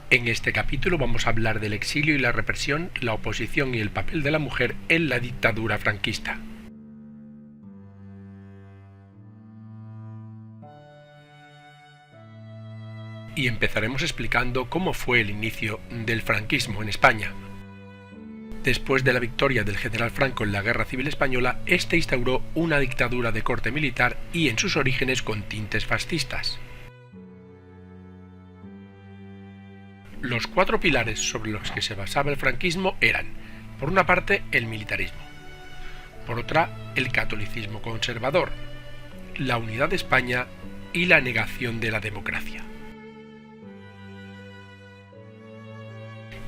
En este capítulo vamos a hablar del exilio y la represión, la oposición y el papel de la mujer en la dictadura franquista. Y empezaremos explicando cómo fue el inicio del franquismo en España. Después de la victoria del general Franco en la Guerra Civil Española, este instauró una dictadura de corte militar y en sus orígenes con tintes fascistas. Los cuatro pilares sobre los que se basaba el franquismo eran, por una parte, el militarismo, por otra, el catolicismo conservador, la unidad de España y la negación de la democracia.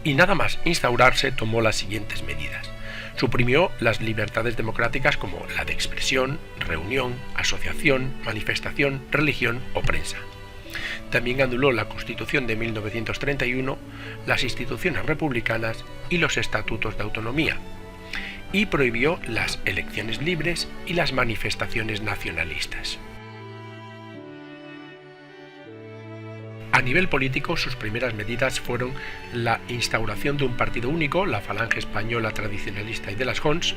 Y nada más instaurarse tomó las siguientes medidas. Suprimió las libertades democráticas como la de expresión, reunión, asociación, manifestación, religión o prensa. También anuló la Constitución de 1931, las instituciones republicanas y los estatutos de autonomía, y prohibió las elecciones libres y las manifestaciones nacionalistas. A nivel político, sus primeras medidas fueron la instauración de un partido único, la Falange Española Tradicionalista y de las Jons,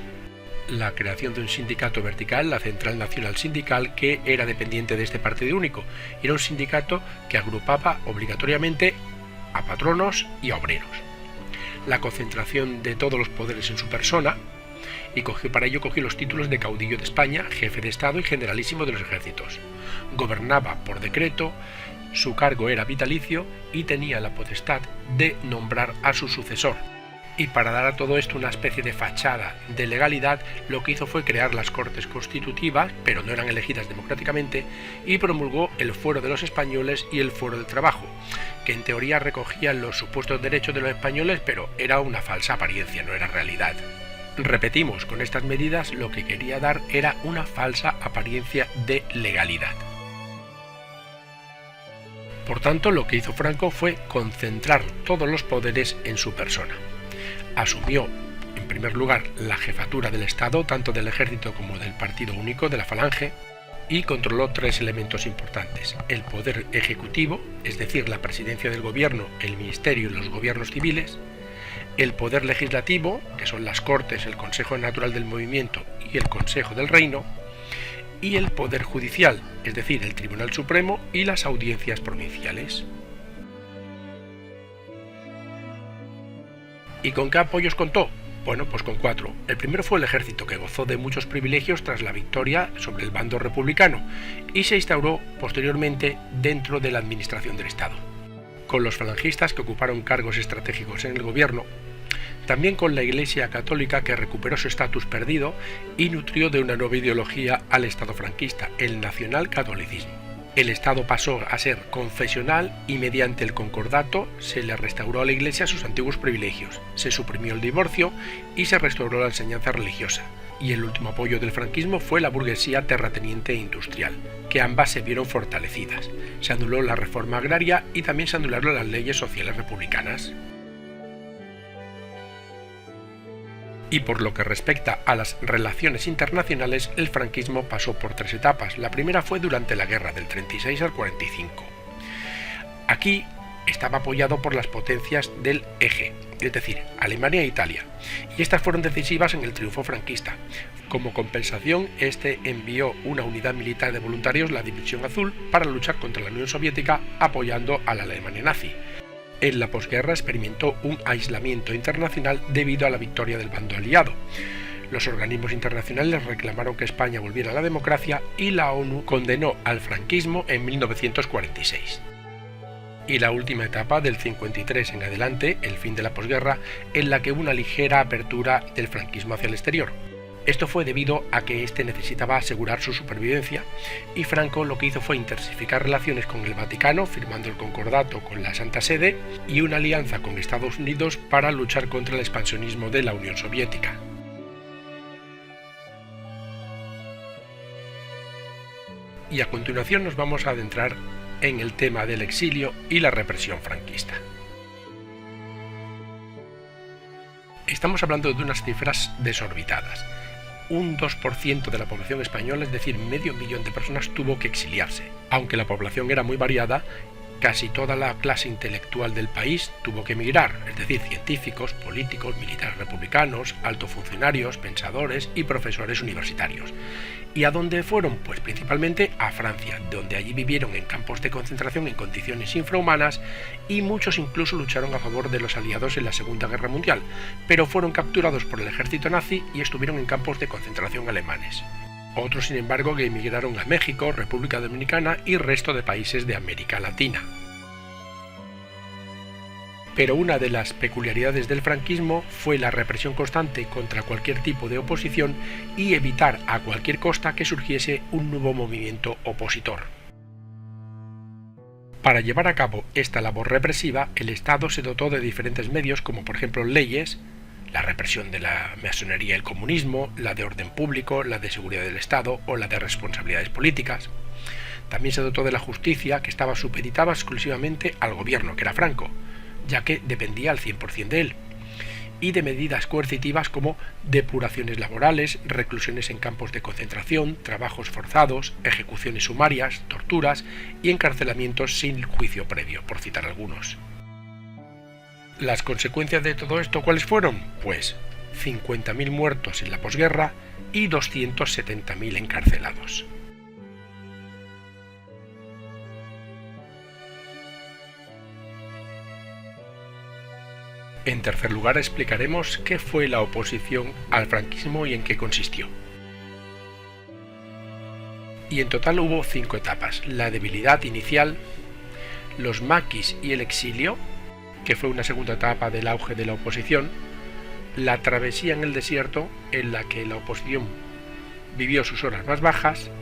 la creación de un sindicato vertical, la Central Nacional Sindical, que era dependiente de este partido único. Era un sindicato que agrupaba obligatoriamente a patronos y a obreros. La concentración de todos los poderes en su persona, y para ello cogió los títulos de caudillo de España, jefe de Estado y generalísimo de los ejércitos. Gobernaba por decreto, su cargo era vitalicio y tenía la potestad de nombrar a su sucesor. Y para dar a todo esto una especie de fachada de legalidad, lo que hizo fue crear las Cortes Constitutivas, pero no eran elegidas democráticamente, y promulgó el Fuero de los Españoles y el Fuero del Trabajo, que en teoría recogían los supuestos derechos de los españoles, pero era una falsa apariencia, no era realidad. Repetimos, con estas medidas lo que quería dar era una falsa apariencia de legalidad. Por tanto, lo que hizo Franco fue concentrar todos los poderes en su persona. Asumió, en primer lugar, la jefatura del Estado, tanto del ejército como del partido único de la Falange, y controló tres elementos importantes: el poder ejecutivo, es decir, la presidencia del gobierno, el ministerio y los gobiernos civiles; el poder legislativo, que son las Cortes, el Consejo Natural del Movimiento y el Consejo del Reino; y el poder judicial, es decir, el Tribunal Supremo y las audiencias provinciales. ¿Y con qué apoyos contó? Bueno, pues con cuatro. El primero fue el ejército, que gozó de muchos privilegios tras la victoria sobre el bando republicano y se instauró posteriormente dentro de la administración del Estado. Con los falangistas, que ocuparon cargos estratégicos en el gobierno, también con la Iglesia Católica, que recuperó su estatus perdido y nutrió de una nueva ideología al Estado franquista, el nacionalcatolicismo. El Estado pasó a ser confesional y mediante el concordato se le restauró a la Iglesia sus antiguos privilegios, se suprimió el divorcio y se restauró la enseñanza religiosa. Y el último apoyo del franquismo fue la burguesía terrateniente e industrial, que ambas se vieron fortalecidas. Se anuló la reforma agraria y también se anularon las leyes sociales republicanas. Y por lo que respecta a las relaciones internacionales, el franquismo pasó por tres etapas. La primera fue durante la guerra del 36 al 45. Aquí estaba apoyado por las potencias del Eje, es decir, Alemania e Italia, y estas fueron decisivas en el triunfo franquista. Como compensación, este envió una unidad militar de voluntarios, la División Azul, para luchar contra la Unión Soviética apoyando a la Alemania nazi. En la posguerra experimentó un aislamiento internacional debido a la victoria del bando aliado. Los organismos internacionales reclamaron que España volviera a la democracia y la ONU condenó al franquismo en 1946. Y la última etapa, del 53 en adelante, el fin de la posguerra, en la que hubo una ligera apertura del franquismo hacia el exterior. Esto fue debido a que éste necesitaba asegurar su supervivencia y Franco lo que hizo fue intensificar relaciones con el Vaticano, firmando el concordato con la Santa Sede y una alianza con Estados Unidos para luchar contra el expansionismo de la Unión Soviética. Y a continuación nos vamos a adentrar en el tema del exilio y la represión franquista. Estamos hablando de unas cifras desorbitadas. Un 2% de la población española, es decir, medio millón de personas, tuvo que exiliarse. Aunque la población era muy variada, casi toda la clase intelectual del país tuvo que emigrar, es decir, científicos, políticos, militares republicanos, altos funcionarios, pensadores y profesores universitarios. ¿Y a dónde fueron? Pues principalmente a Francia, donde allí vivieron en campos de concentración en condiciones infrahumanas y muchos incluso lucharon a favor de los aliados en la Segunda Guerra Mundial, pero fueron capturados por el ejército nazi y estuvieron en campos de concentración alemanes. Otros, sin embargo, que emigraron a México, República Dominicana y resto de países de América Latina. Pero una de las peculiaridades del franquismo fue la represión constante contra cualquier tipo de oposición y evitar a cualquier costa que surgiese un nuevo movimiento opositor. Para llevar a cabo esta labor represiva, el Estado se dotó de diferentes medios como por ejemplo leyes, la represión de la masonería y el comunismo, la de orden público, la de seguridad del Estado o la de responsabilidades políticas. También se dotó de la justicia, que estaba supeditada exclusivamente al gobierno, que era Franco, ya que dependía al 100% de él, y de medidas coercitivas como depuraciones laborales, reclusiones en campos de concentración, trabajos forzados, ejecuciones sumarias, torturas y encarcelamientos sin juicio previo, por citar algunos. ¿Las consecuencias de todo esto cuáles fueron? Pues 50.000 muertos en la posguerra y 270.000 encarcelados. En tercer lugar, explicaremos qué fue la oposición al franquismo y en qué consistió. Y en total hubo 5 etapas: la debilidad inicial, los maquis y el exilio, que fue una segunda etapa del auge de la oposición, la travesía en el desierto, en la que la oposición vivió sus horas más bajas,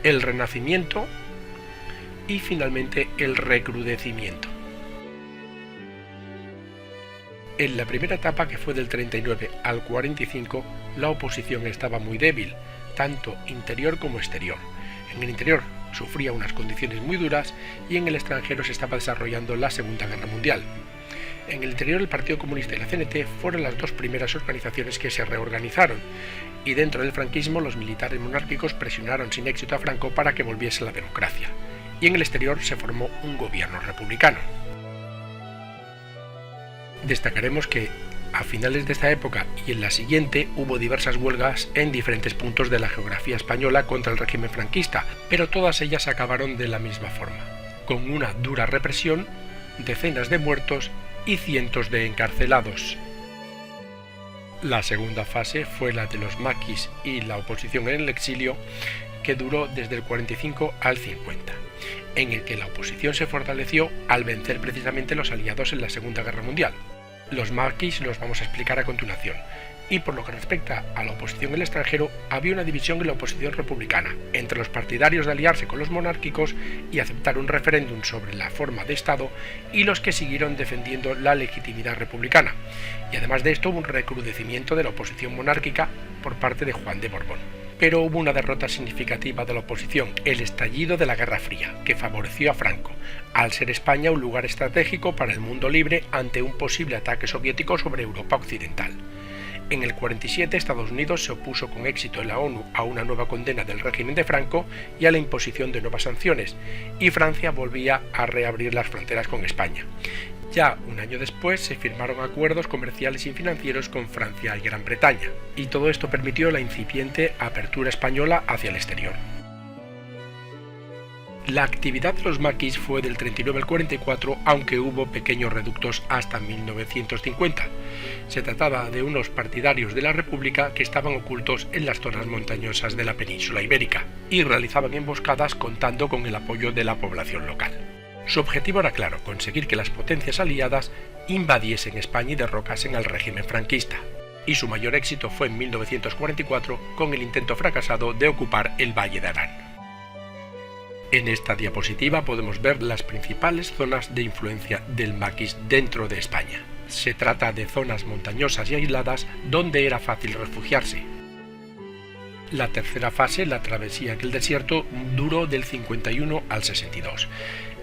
el renacimiento y finalmente el recrudecimiento. En la primera etapa, que fue del 39 al 45, la oposición estaba muy débil, tanto interior como exterior. En el interior sufría unas condiciones muy duras y en el extranjero se estaba desarrollando la Segunda Guerra Mundial. En el interior, el Partido Comunista y la CNT fueron las dos primeras organizaciones que se reorganizaron, y dentro del franquismo los militares monárquicos presionaron sin éxito a Franco para que volviese a la democracia, y en el exterior se formó un gobierno republicano. Destacaremos que a finales de esta época y en la siguiente hubo diversas huelgas en diferentes puntos de la geografía española contra el régimen franquista, pero todas ellas acabaron de la misma forma, con una dura represión, decenas de muertos y cientos de encarcelados. La segunda fase fue la de los maquis y la oposición en el exilio, que duró desde el 45 al 50, en el que la oposición se fortaleció al vencer precisamente los aliados en la Segunda Guerra Mundial. Los maquis los vamos a explicar a continuación, y por lo que respecta a la oposición en el extranjero, había una división en la oposición republicana, entre los partidarios de aliarse con los monárquicos y aceptar un referéndum sobre la forma de Estado, y los que siguieron defendiendo la legitimidad republicana, y además de esto hubo un recrudecimiento de la oposición monárquica por parte de Juan de Borbón. Pero hubo una derrota significativa de la oposición, el estallido de la Guerra Fría, que favoreció a Franco, al ser España un lugar estratégico para el mundo libre ante un posible ataque soviético sobre Europa Occidental. En el 47 Estados Unidos se opuso con éxito en la ONU a una nueva condena del régimen de Franco y a la imposición de nuevas sanciones, y Francia volvía a reabrir las fronteras con España. Ya un año después se firmaron acuerdos comerciales y financieros con Francia y Gran Bretaña, y todo esto permitió la incipiente apertura española hacia el exterior. La actividad de los maquis fue del 39 al 44, aunque hubo pequeños reductos hasta 1950. Se trataba de unos partidarios de la República que estaban ocultos en las zonas montañosas de la península ibérica y realizaban emboscadas contando con el apoyo de la población local. Su objetivo era claro: conseguir que las potencias aliadas invadiesen España y derrocasen al régimen franquista, y su mayor éxito fue en 1944 con el intento fracasado de ocupar el Valle de Arán. En esta diapositiva podemos ver las principales zonas de influencia del maquis dentro de España. Se trata de zonas montañosas y aisladas donde era fácil refugiarse. La tercera fase, la travesía en el desierto, duró del 51 al 62.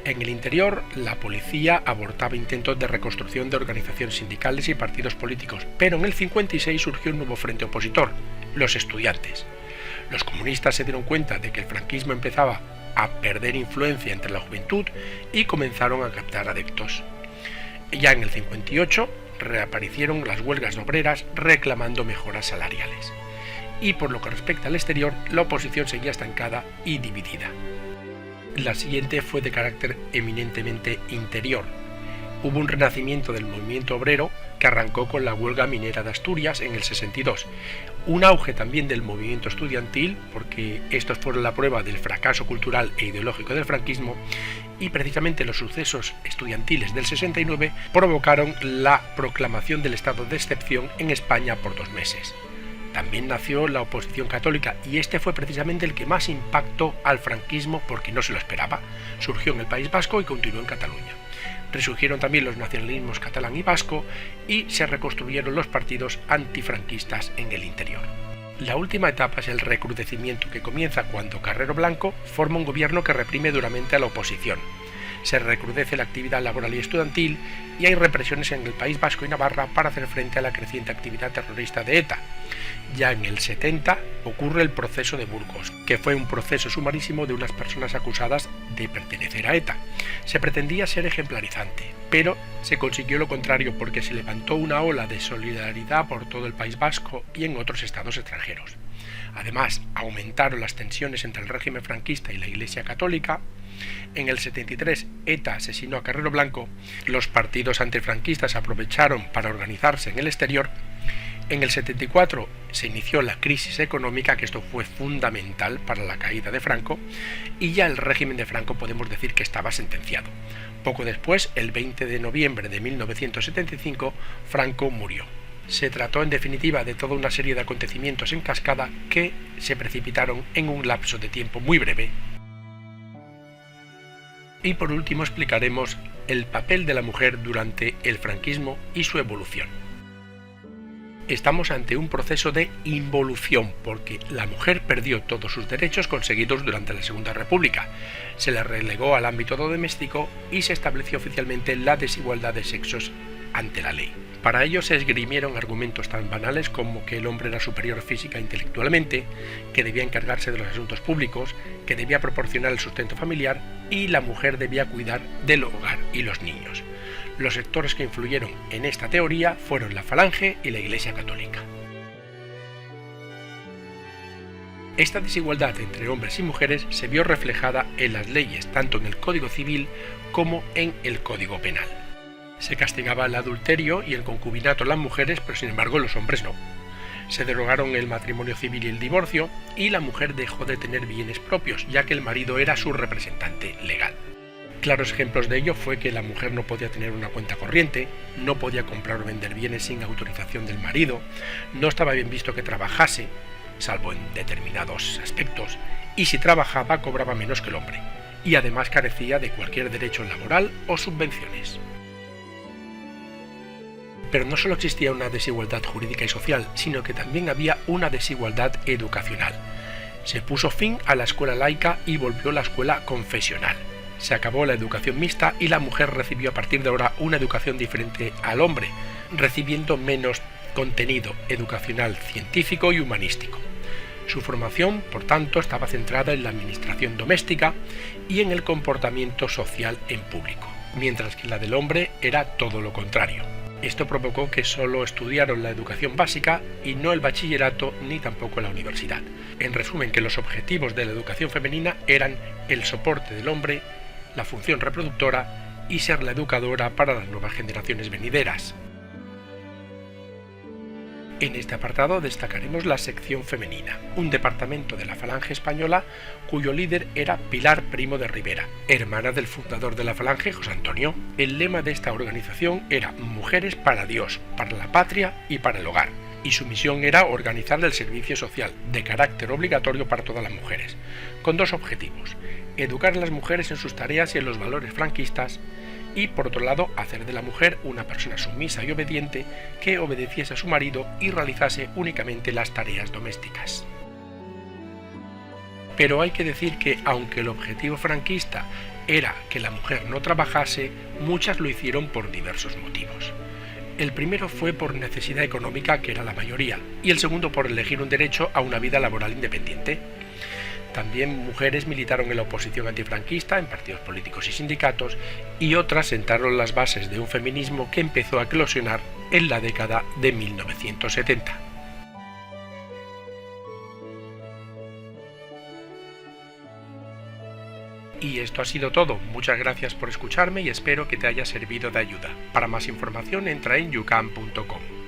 En el interior, la policía abortaba intentos de reconstrucción de organizaciones sindicales y partidos políticos, pero en el 56 surgió un nuevo frente opositor: los estudiantes. Los comunistas se dieron cuenta de que el franquismo empezaba a perder influencia entre la juventud y comenzaron a captar adeptos. Ya en el 58 reaparecieron las huelgas obreras reclamando mejoras salariales. Y por lo que respecta al exterior, la oposición seguía estancada y dividida. La siguiente fue de carácter eminentemente interior. Hubo un renacimiento del movimiento obrero que arrancó con la huelga minera de Asturias en el 62, un auge también del movimiento estudiantil, porque estos fueron la prueba del fracaso cultural e ideológico del franquismo, y precisamente los sucesos estudiantiles del 69 provocaron la proclamación del estado de excepción en España por 2 meses. También nació la oposición católica y este fue precisamente el que más impactó al franquismo porque no se lo esperaba. Surgió en el País Vasco y continuó en Cataluña. Resurgieron también los nacionalismos catalán y vasco y se reconstruyeron los partidos antifranquistas en el interior. La última etapa es el recrudecimiento que comienza cuando Carrero Blanco forma un gobierno que reprime duramente a la oposición. Se recrudece la actividad laboral y estudiantil y hay represiones en el País Vasco y Navarra para hacer frente a la creciente actividad terrorista de ETA. Ya en el 70 ocurre el proceso de Burgos, que fue un proceso sumarísimo de unas personas acusadas de pertenecer a ETA. Se pretendía ser ejemplarizante, pero se consiguió lo contrario porque se levantó una ola de solidaridad por todo el País Vasco y en otros estados extranjeros. Además, aumentaron las tensiones entre el régimen franquista y la Iglesia Católica. En el 73 ETA asesinó a Carrero Blanco, los partidos antifranquistas aprovecharon para organizarse en el exterior. En el 74 se inició la crisis económica, que esto fue fundamental para la caída de Franco, y ya el régimen de Franco podemos decir que estaba sentenciado. Poco después, el 20 de noviembre de 1975, Franco murió. Se trató en definitiva de toda una serie de acontecimientos en cascada que se precipitaron en un lapso de tiempo muy breve. Y por último explicaremos el papel de la mujer durante el franquismo y su evolución. Estamos ante un proceso de involución porque la mujer perdió todos sus derechos conseguidos durante la Segunda República, se le relegó al ámbito doméstico y se estableció oficialmente la desigualdad de sexos ante la ley. Para ello se esgrimieron argumentos tan banales como que el hombre era superior física e intelectualmente, que debía encargarse de los asuntos públicos, que debía proporcionar el sustento familiar y la mujer debía cuidar del hogar y los niños. Los sectores que influyeron en esta teoría fueron la Falange y la Iglesia Católica. Esta desigualdad entre hombres y mujeres se vio reflejada en las leyes, tanto en el Código Civil como en el Código Penal. Se castigaba el adulterio y el concubinato a las mujeres, pero sin embargo los hombres no. Se derogaron el matrimonio civil y el divorcio, y la mujer dejó de tener bienes propios, ya que el marido era su representante legal. Claros ejemplos de ello fue que la mujer no podía tener una cuenta corriente, no podía comprar o vender bienes sin autorización del marido, no estaba bien visto que trabajase, salvo en determinados aspectos, y si trabajaba cobraba menos que el hombre, y además carecía de cualquier derecho laboral o subvenciones. Pero no solo existía una desigualdad jurídica y social, sino que también había una desigualdad educacional. Se puso fin a la escuela laica y volvió la escuela confesional. Se acabó la educación mixta y la mujer recibió a partir de ahora una educación diferente al hombre, recibiendo menos contenido educacional científico y humanístico. Su formación, por tanto, estaba centrada en la administración doméstica y en el comportamiento social en público, mientras que la del hombre era todo lo contrario. Esto provocó que solo estudiaron la educación básica y no el bachillerato ni tampoco la universidad. En resumen, que los objetivos de la educación femenina eran el soporte del hombre, la función reproductora y ser la educadora para las nuevas generaciones venideras. En este apartado destacaremos la sección femenina, un departamento de la Falange Española cuyo líder era Pilar Primo de Rivera, hermana del fundador de la Falange, José Antonio. El lema de esta organización era Mujeres para Dios, para la patria y para el hogar, y su misión era organizar el servicio social de carácter obligatorio para todas las mujeres, con dos objetivos: educar a las mujeres en sus tareas y en los valores franquistas, y por otro lado hacer de la mujer una persona sumisa y obediente que obedeciese a su marido y realizase únicamente las tareas domésticas. Pero hay que decir que aunque el objetivo franquista era que la mujer no trabajase, muchas lo hicieron por diversos motivos. El primero fue por necesidad económica, que era la mayoría, y el segundo por elegir un derecho a una vida laboral independiente. También mujeres militaron en la oposición antifranquista, en partidos políticos y sindicatos, y otras sentaron las bases de un feminismo que empezó a eclosionar en la década de 1970. Y esto ha sido todo. Muchas gracias por escucharme y espero que te haya servido de ayuda. Para más información entra en yucam.com.